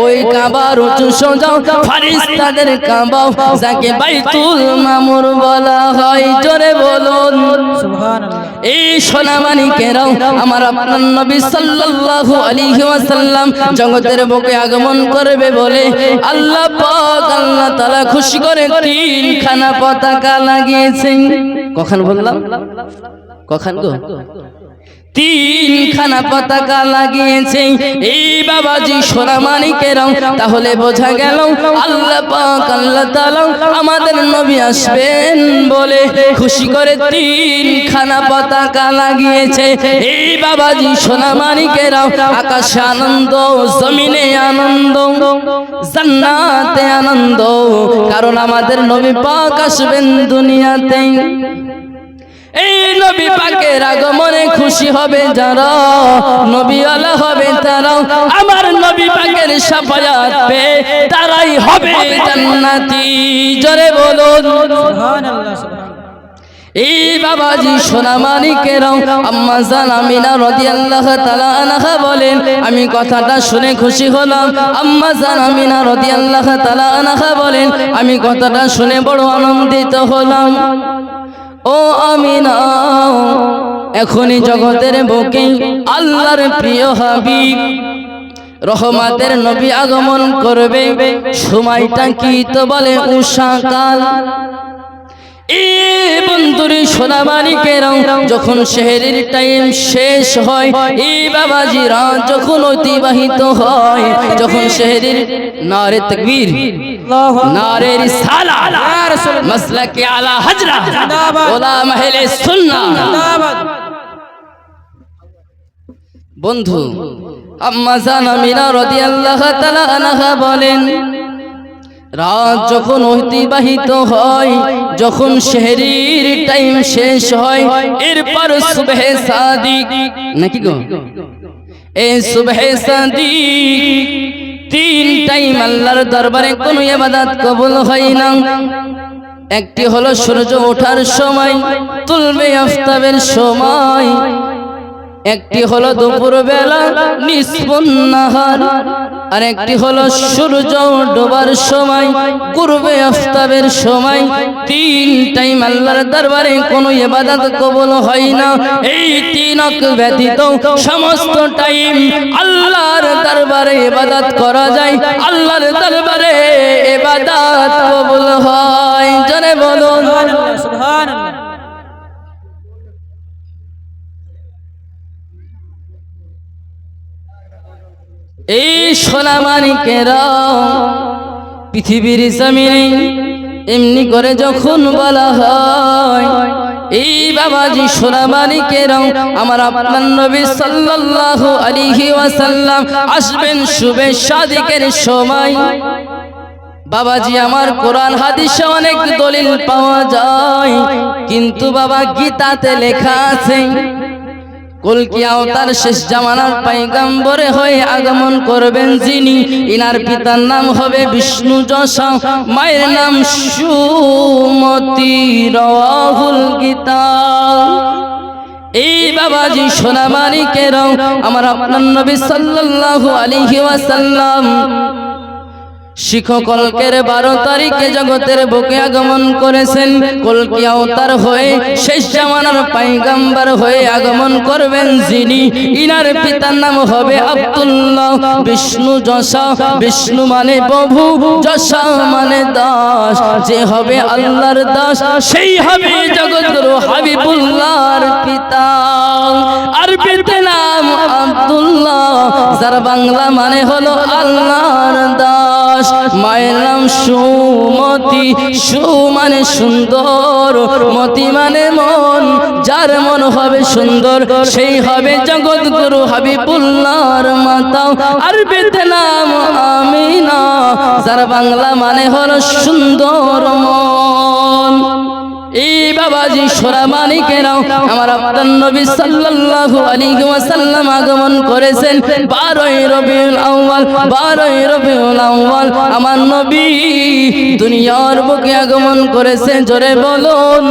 ওই কাবার উঁচু সোজা ফেরেশতাদের কাবা যাকে বাইতুল মামুর বলা হয়। জোরে বলুন সুবহানাল্লাহ। এই সোনা মানিকেরাও আমার আপনার নবী সাল্লাল্লাহু আলাইহি ওয়াসাল্লাম জগতের বুকে আগমন করবে বলে আল্লাহ পাক আল্লাহ তাআলা খুশি করে তিনখানা পতাকা লাগিয়েছেন। কখন বললাম? কখন গো? তিনখানা পতাকা লাগিয়েছে এই বাবাজি সোনা মানিকেরাও। তাহলে বোঝা গেল আল্লাহ পাক আল্লাহ তাআলা আমাদের নবী আসবেন বলে খুশি করে তিনখানা পতাকা লাগিয়েছে এই বাবাজি সোনা মানিকেরাও। আকাশে আনন্দ, জমিনে আনন্দ, জান্নাতে আনন্দ, কারণ আমাদের নবী পাক আসবেন দুনিয়াতে। এই নবী পাকের আগমনে খুশি হবে যারা, নবীওয়ালা হবে তারাও, আমার নবী পাকের শাফায়াত পেয়ে তারাই হবে জান্নাতি। জোরে বলুন সুবহানাল্লাহ। এই বাবাজি সোনা মানিকেরাও আম্মা জান আমিনা রাদিয়াল্লাহু তাআলা আনহা বলেন আমি কথাটা শুনে খুশি হলাম। আম্মা জান আমিনা রাদিয়াল্লাহু তাআলা আনহা বলেন আমি কথাটা শুনে বড় আনন্দিত হলাম। ও আমিনা এখনই জগতের বুকে আল্লাহর প্রিয় হাবিব রহমাতের নবী আগমন করবে। সময়টা কি তো বলে উষাকাল। এই বন্ধুরে সোনা মানিকেরাও যখন সেহরির টাইম শেষ হয়, এই বাবাজি রাত যখন অতিবাহিত হয়, যখন সেহরির নারে তাকবীর, নারে রিসালাত, মাসলাকে আলা হজরা, উলামা আহলে সুন্নাহ। বন্ধু আম্মা জান আমিনা রাদিয়াল্লাহু তাআলা আনহা বলেন রাত যখন অতিবাহিত হয়, যখন সেহরির টাইম শেষ হয়, এরপর সুবহে সাদিক নাকি গো, এই সুবহে সাদিক তিন টাইম আল্লাহর দরবারে কোনো ইবাদত কবুল হয় না। একটি হলো সূর্য ওঠার সময়, তুলবে আফতাবের সময়, একটি হলো দুপুর বেলা নিসফুন নাহার, আর একটি হলো সূর্য ডোবার সময়, পূর্বে আফতাবের সময়। তিন টাইম আল্লাহর দরবারে কোনো ইবাদত কবুল হয় না। এই তিন ওয়াক্ত ব্যতীত সমস্ত টাইম আল্লাহর দরবারে ইবাদত করা যায়, আল্লাহর দরবারে ইবাদত কবুল হয়। জনে বলুন সুবহানাল্লাহ। এই সোনামানিকেরা পৃথিবীর জমিনে এমনি করে যখন বলা হয়, এই বাবাজি সোনামানিকেরা আমার আপনার নবী সাল্লাল্লাহু আলাইহি ওয়াসাল্লাম আসবেন শুভে সাদিকের সময়। বাবাজি আমার কোরআন হাদিসে অনেক দলিল পাওয়া যায়, কিন্তু বাবা গীতাতে লেখা আছে কলকি আওতার শেষ জামানার পয়গম্বরে হয়ে আগমন করবেন যিনি, ইনার পিতার নাম হবে বিষ্ণু যশা, মায়ের নাম সুমতি। রাহুল গীতা। এই বাবাজি সোনামানিকেরা আমার আপনার নবী সাল্লাল্লাহু আলাইহি ওয়াসাল্লাম শিখো কলকের 12 তারিখে জগতের বুকে আগমন করেছেন। কলকি আওতার হয়ে শেষ জামানার পয়গম্বর হয়ে আগমন করবেন যিনি, ইনার পিতার নাম হবে আব্দুল্লাহ। বিষ্ণু যশা, বিষ্ণু মানে প্রভু, যশা মানে দাস। যে হবে আল্লাহর দাস সেই হবে জগতের হাবিবুল্লাহর পিতা। আরবিতে নাম আব্দুল্লাহ, যার বাংলা মানে হলো আল্লাহর দাস। মায়ের নাম সুমতি, সু মানে সুন্দর, মতি মানে মন। যার মন হবে সুন্দর সেই হবে জগৎগুরু হাবিবুল্লাহর মাতা। আরবিতে নাম আমিনা, যার বাংলা মানে হলো সুন্দর মন। এই বাবাজি সোনামানিকেরা আমার আপনার নবী সাল্লাল্লাহু আলাইহি ওয়াসাল্লাম আগমন করেছেন 12ই রবিউল আউয়াল। 12ই রবিউল আউয়াল আমার নবী দুনিয়ার বুকে আগমন করেছেন। জোরে বলুন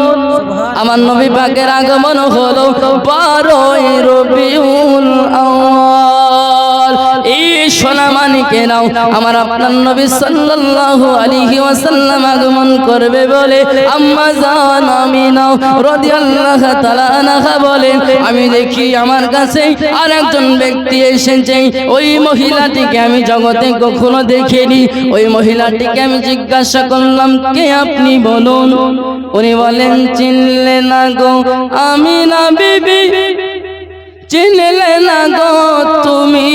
আমার নবী পাকের আগমন হলো 12ই রবিউল আউয়াল। এই সোনামানিকেরা আমার আপনার নবী সাল্লাল্লাহু আলাইহি ওয়াসাল্লাম আগমন করবে বলে আম্মা জান আমিনা রাদিয়াল্লাহু তাআলা আনহা বলেন, আমি দেখি আমার কাছে আরেকজন ব্যক্তি এসেছে। ওই মহিলাটিকে আমি জগতে কখনো দেখিনি। ওই মহিলাটিকে আমি জিজ্ঞাসা করলাম, কে আপনি বলুন? উনি বলেন, চিনলে না গো আমিনা বিবি, চিনলে না গো তুমি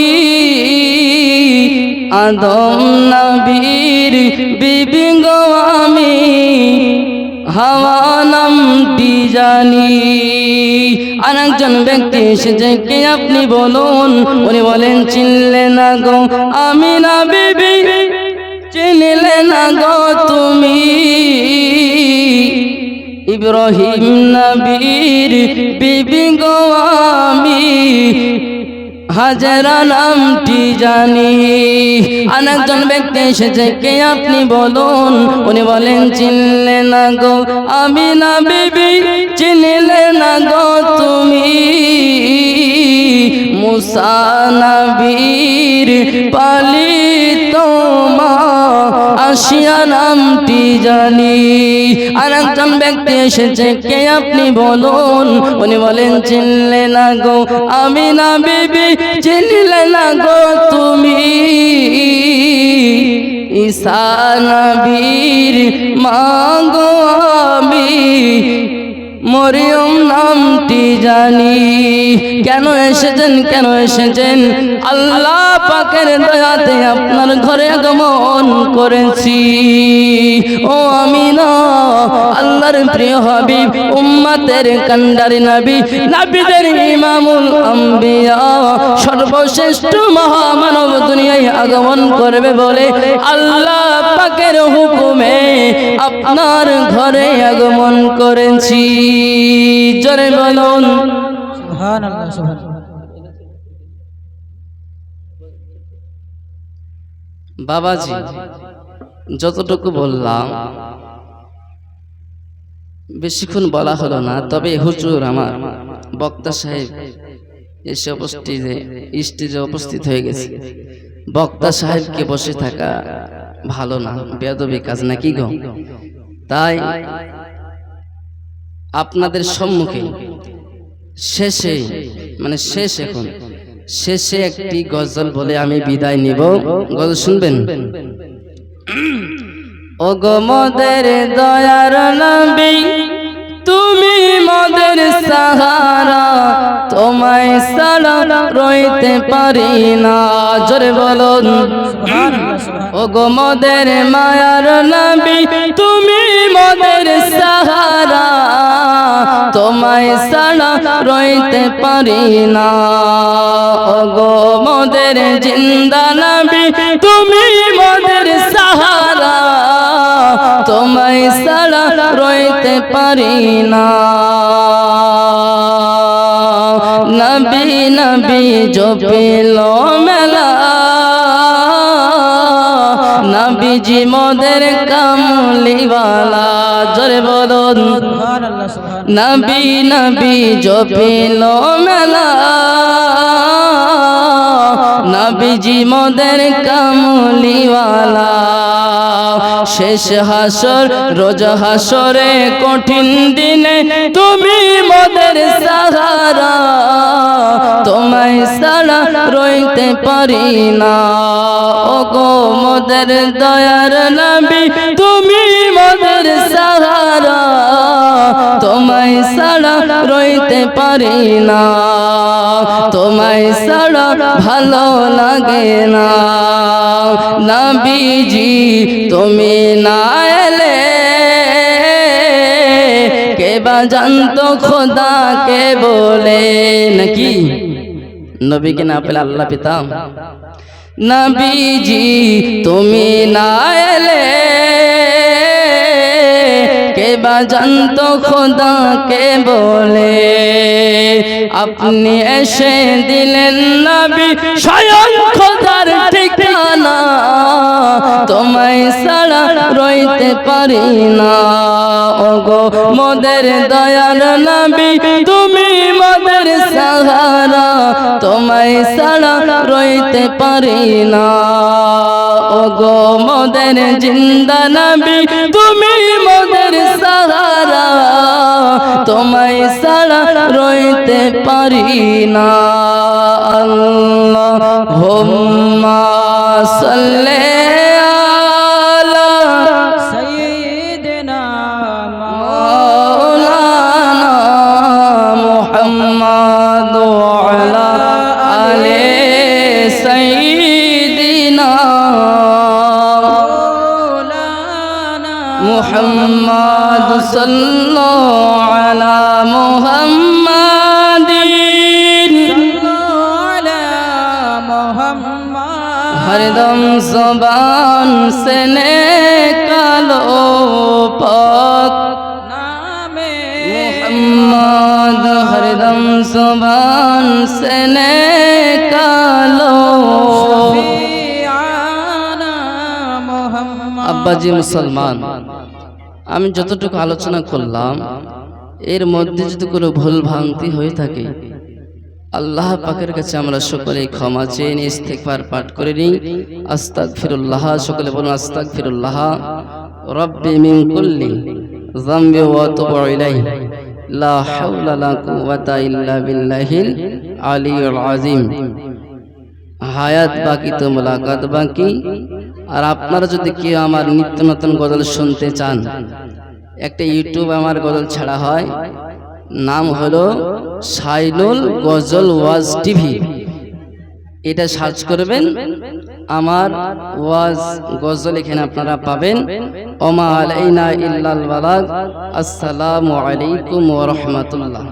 আদম নবীর বিবি গো, আমি হাওয়া নামটি জানি। আরেকজন ব্যক্তি এসেছে, কে আপনি বলুন? উনি বলেন, চিনলে না গো আমিনা বিবি, চিনলে না গো তুমি ইব্রাহিম নবীর বিবি গো, আমি হাজেরা নামটি জানি। আরেকজন ব্যক্তি এসেছে, কে আপনি বলুন? উনি বলেন, চিনলে না গো আমিনা বিবি, চিনলে না গো তুমি মুসা নবীর পালিত মা আসিয়া নামটি জানি। আরেকজন ব্যক্তি এসেছে, কে আপনি বলুন? উনি বলেন, চিনলে না গো আমিনা বিবি, চিনলে না গো তুমি ঈসা নবীর মা গো, আমি মরিয়ম নামটি জানি। কেন এসেছেন, কেন এসেছেন? আল্লাহ পাকের দয়াতে আপনার ঘরে আগমন করেছি। ও আমিনা, আল্লাহর প্রিয় হাবিব, উম্মতের কান্ডারি নবী, নবীদের ইমামুল আম্বিয়া, সর্বশ্রেষ্ঠ মহামানব দুনিয়ায় আগমন করবে বলে আল্লাহ পাকের হুকুমে আপনার ঘরে আগমন করেছি। জোরে বলুন সুবহানাল্লাহ, সুবহানাল্লাহ। বাবাজি, যতটুকু বললাম বেশিক্ষণ বলা হলো না, তবে হুজুর আমার বক্তা সাহেব এসে স্টেজে উপস্থিত হয়ে গেছে। বক্তা সাহেবকে বসে থাকা ভালো না, বেয়াদবি কাজ নাকি গো? তাই আপনাদের সম্মুখে শেষে এখন শেষে একটি গজল বলে আমি বিদায় নিব। গজল শুনবেন? ও গো মোদের দয়ার নবী, তুমি মোদের সাহারা, তোমায় ছাড়া রইতে পারি না। জোরে বলুন ও গো মোদের মায়ার নবী, তুমি মোদের সাহারা, তোমায় ছাড়া রইতে পারি না। ও গো মোদের জিন্দা নবী, তুমি মোদের সাহারা, তোমায় ছাড়া রইতে পারি না। নবী নবী জপিল মেলা, নবীজি মোদের কামলিওয়ালা। জোরে বলুন সুবহানাল্লাহ, সুবহানাল্লাহ। নবী নবী জপিল মেলা, নবীজি মোদের কামলিওয়ালা। শেষ হাসর রোজ হাসরে কঠিন দিনে তুমি মোদের সাহারা, তোমায় ছাড়া রইতে পারি না। ও গো মোদের দয়ার নবী, তুমি মোদের সাহারা, তোমায় ছাড়া রইতে পারি না। তোমায় ছাড়া ভালো লাগে না। নবীজি তুমি না এলে কে বা জানতো খোদা কে বলে, নাকি? নবীকে না পেলে আল্লাহ পেতাম? নবীজি তুমি না এলে কে বা জানতো খোদা কে বলে। আপনি এসে দিলেন নবী স্বয়ং খোদার ঠিকানা, তোমায় ছাড়া রইতে পারি না। ও গো মোদের দয়ার নবী, তুমি মোদের সাহারা, তোমায় ছাড়া রইতে পারি না। ও গো মোদের জিন্দা নবী, তুমি মোদের সাহারা, তোমায় ছাড়া রইতে পারি না। আল্লাহুম্মা সাল্লি আলা সাইয়্যিদিনা মাওলানা মুহাম্মাদ ওয়া আলা আলি সাইয়্যিদিনা মাওলানা মুহাম্মাদ সাল্লাল্লাহু আলা মুহাম্মাদিন আলা মুহাম্মাদ। हरदम ज़ुबान से निकालो पाक नामे मुहम्मद, हरदम ज़ुबान से निकालो। शफीआना मुहम्मद। আব্বাজি মুসলমান, আমি যতটুকু আলোচনা করলাম এর মধ্যে যদি কোনো ভুল ভ্রান্তি হয়ে থাকে আল্লাহ পাকের কাছে আমরা সকলে ক্ষমা চেয়ে নিয়ে ইস্তিগফার পাঠ করে নিই। আস্তাগফিরুল্লাহ, সকলে বলুন আস্তাগফিরুল্লাহ রব্বি মিন কুল্লি যামবি ওয়া আতুবু ইলাইহি, লা হাওলা লা কুওয়াতা ইল্লা বিল্লাহিল আলিয়্যিল আযীম। হায়াত বাকি তো মুলাকাত বাকি। আর আপনারা যদি কেউ আমার নিত্য নতুন গজল শুনতে চান, একটা ইউটিউব আমার গজল ছাড়া হয়, নাম হলো শাইনুল গজল ওয়াজ টিভি। এটা সার্চ করবেন, আমার ওয়াজ গজল এখানে আপনারা পাবেন। ওমা আলাইনা ইল্লাল বালাগ। আসসালামু আলাইকুম ওয়া রাহমাতুল্লাহ।